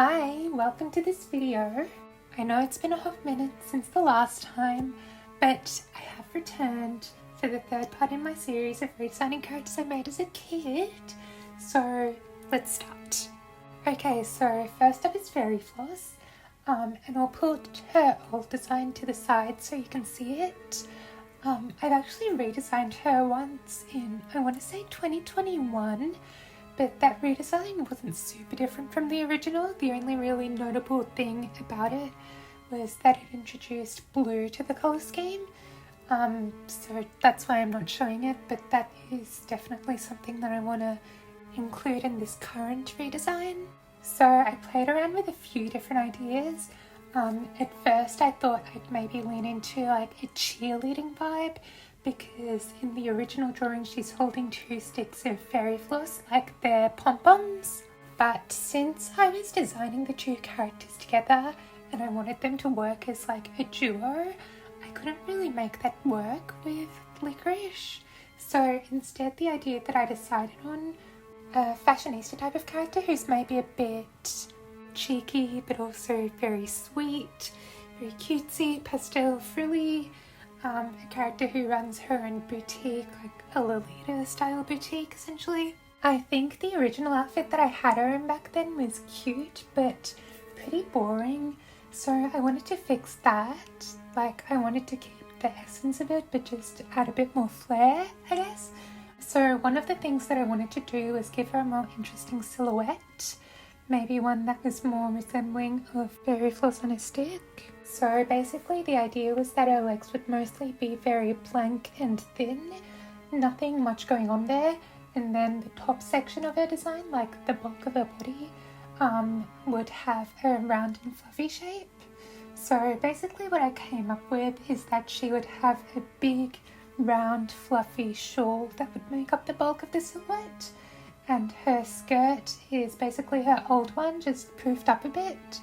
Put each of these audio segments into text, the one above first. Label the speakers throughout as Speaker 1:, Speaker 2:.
Speaker 1: Hi, welcome to this video. I know it's been a hot minute since the last time, but I have returned for the third part in my series of redesigning characters I made as a kid. So let's start. Okay, so first up is Fairy Floss, and I'll put her old design to the side so you can see it. I've actually redesigned her once in, I want to say 2021, but that redesign wasn't super different from the original. The only really notable thing about it was that it introduced blue to the colour scheme. So that's why I'm not showing it, but that is definitely something that I want to include in this current redesign. So I played around with a few different ideas. At first I thought I'd maybe lean into like a cheerleading vibe, because in the original drawing she's holding two sticks of fairy floss like they're pom-poms. But since I was designing the two characters together and I wanted them to work as like a duo, I couldn't really make that work with Liquorice. So instead the idea that I decided on a fashionista type of character who's maybe a bit cheeky but also very sweet, very cutesy, pastel frilly, a character who runs her own boutique, like a Lolita style boutique essentially. I think the original outfit that I had her in back then was cute but pretty boring, so I wanted to fix that. Like, I wanted to keep the essence of it but just add a bit more flair, I guess. So one of the things that I wanted to do was give her a more interesting silhouette, maybe one that was more resembling of Fairy Floss on a stick. So basically the idea was that her legs would mostly be very blank and thin, nothing much going on there, and then the top section of her design, like the bulk of her body, would have a round and fluffy shape. So basically what I came up with is that she would have a big round fluffy shawl that would make up the bulk of the silhouette, and her skirt is basically her old one, just poofed up a bit.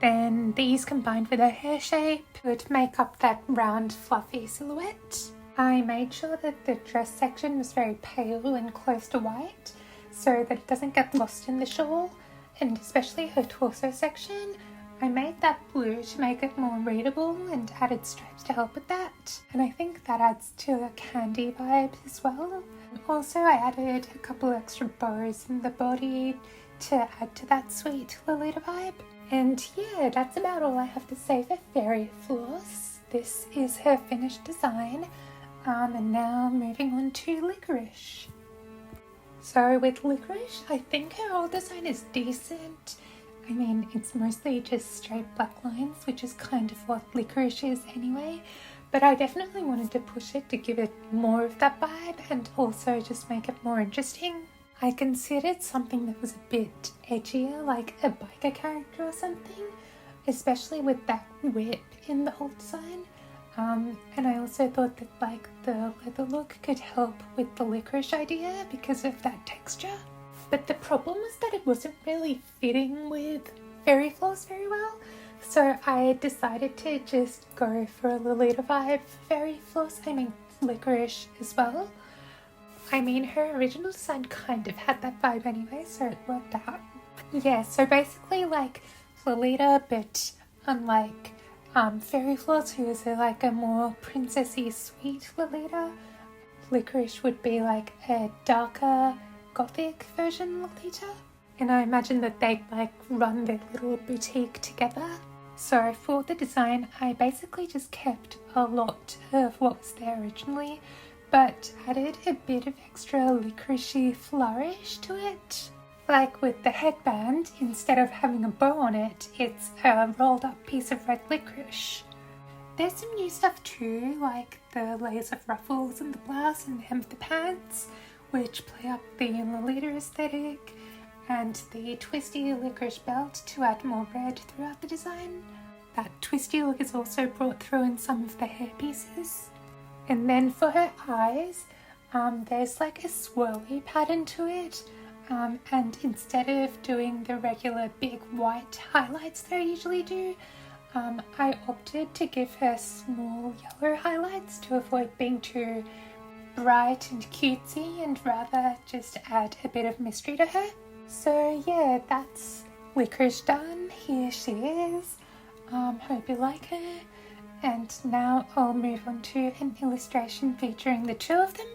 Speaker 1: Then these combined with her hair shape would make up that round fluffy silhouette. I made sure that the dress section was very pale and close to white so that it doesn't get lost in the shawl, and especially her torso section, I made that blue to make it more readable and added stripes to help with that. And I think that adds to a candy vibe as well. Also, I added a couple extra bows in the body to add to that sweet Lolita vibe. And yeah, that's about all I have to say for Fairy Floss. This is her finished design. And now moving on to Liquorice. So with Liquorice, I think her old design is decent. I mean, it's mostly just straight black lines, which is kind of what Liquorice is anyway. But I definitely wanted to push it to give it more of that vibe and also just make it more interesting. I considered something that was a bit edgier, like a biker character or something, especially with that whip in the whole design. And I also thought that like the leather look could help with the Liquorice idea because of that texture. But the problem was that it wasn't really fitting with Fairy Floss very well. So I decided to just go for a Lolita vibe for Fairy Floss, Liquorice as well. I mean, her original design kind of had that vibe anyway, so it worked out. Yeah, so basically like Lolita, but unlike Fairy Floss, who is like a more princessy sweet Lolita, Liquorice would be like a darker gothic version Lolita. And I imagine that they like run their little boutique together. So for the design, I basically just kept a lot of what was there originally, but added a bit of extra licoricey flourish to it. Like with the headband, instead of having a bow on it, it's a rolled up piece of red licorice. There's some new stuff too, like the layers of ruffles in the blouse and the hem of the pants, which play up the Lolita aesthetic, and the twisty licorice belt to add more red throughout the design. That twisty look is also brought through in some of the hair pieces. And then for her eyes, there's like a swirly pattern to it, and instead of doing the regular big white highlights that I usually do, I opted to give her small yellow highlights to avoid being too bright and cutesy and rather just add a bit of mystery to her. So yeah, that's Licorice done. Here she is. Hope you like her. And now I'll move on to an illustration featuring the two of them.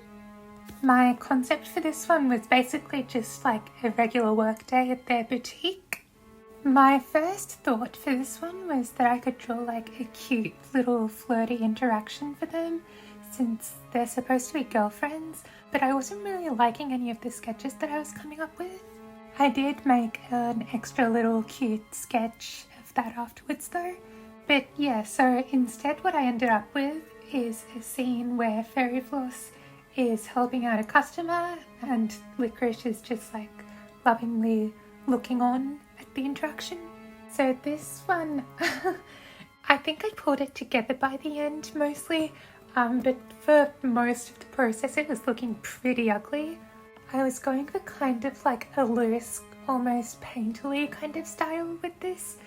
Speaker 1: My concept for this one was basically just like a regular work day at their boutique. My first thought for this one was that I could draw like a cute little flirty interaction for them since they're supposed to be girlfriends, but I wasn't really liking any of the sketches that I was coming up with. I did make an extra little cute sketch of that afterwards though. But yeah, so instead what I ended up with is a scene where Fairy Floss is helping out a customer and Licorice is just like lovingly looking on at the interaction. So this one, I think I pulled it together by the end mostly, but for most of the process it was looking pretty ugly. I was going for kind of like a loose, almost painterly kind of style with this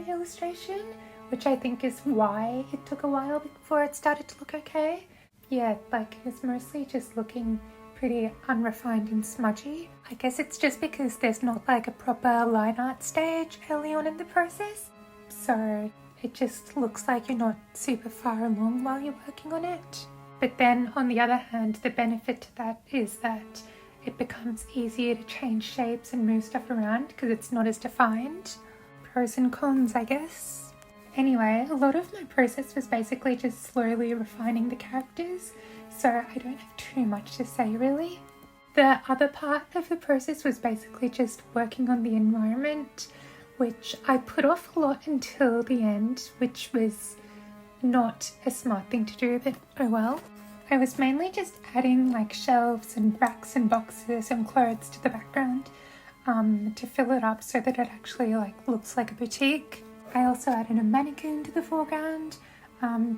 Speaker 1: illustration, which I think is why it took a while before it started to look okay. Yeah, like it was mostly just looking pretty unrefined and smudgy. I guess it's just because there's not like a proper line art stage early on in the process. So it just looks like you're not super far along while you're working on it. But then on the other hand, the benefit to that is that it becomes easier to change shapes and move stuff around because it's not as defined. Pros and cons, I guess. Anyway, a lot of my process was basically just slowly refining the characters, so I don't have too much to say really. The other part of the process was basically just working on the environment, which I put off a lot until the end, which was not a smart thing to do, but oh well. I was mainly just adding like shelves and racks and boxes and clothes to the background to fill it up so that it actually like looks like a boutique. I also added a mannequin to the foreground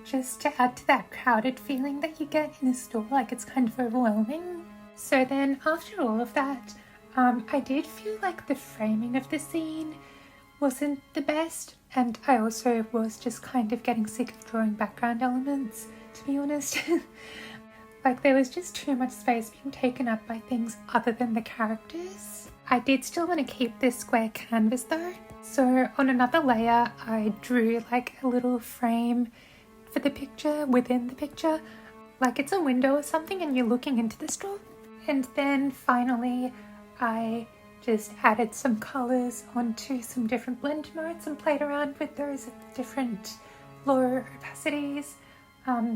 Speaker 1: just to add to that crowded feeling that you get in a store, like it's kind of overwhelming. So then after all of that, I did feel like the framing of the scene wasn't the best, and I also was just kind of getting sick of drawing background elements, to be honest. Like there was just too much space being taken up by things other than the characters. I did still want to keep this square canvas though, so on another layer I drew like a little frame for the picture within the picture, like it's a window or something and you're looking into the store. And then finally I just added some colours onto some different blend modes and played around with those at different lower opacities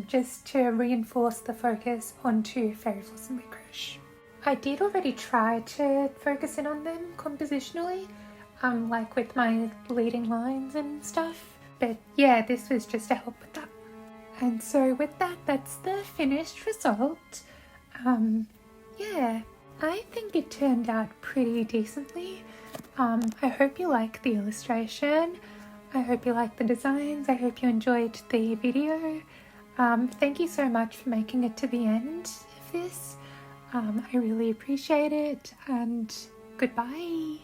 Speaker 1: just to reinforce the focus onto Fairy Floss and Liquorice. I did already try to focus in on them compositionally, like with my leading lines and stuff, but yeah, this was just to help with that. And so with that, that's the finished result. Yeah, I think it turned out pretty decently. I hope you like the illustration. I hope you like the designs. I hope you enjoyed the video. Thank you so much for making it to the end of this. I really appreciate it, and goodbye.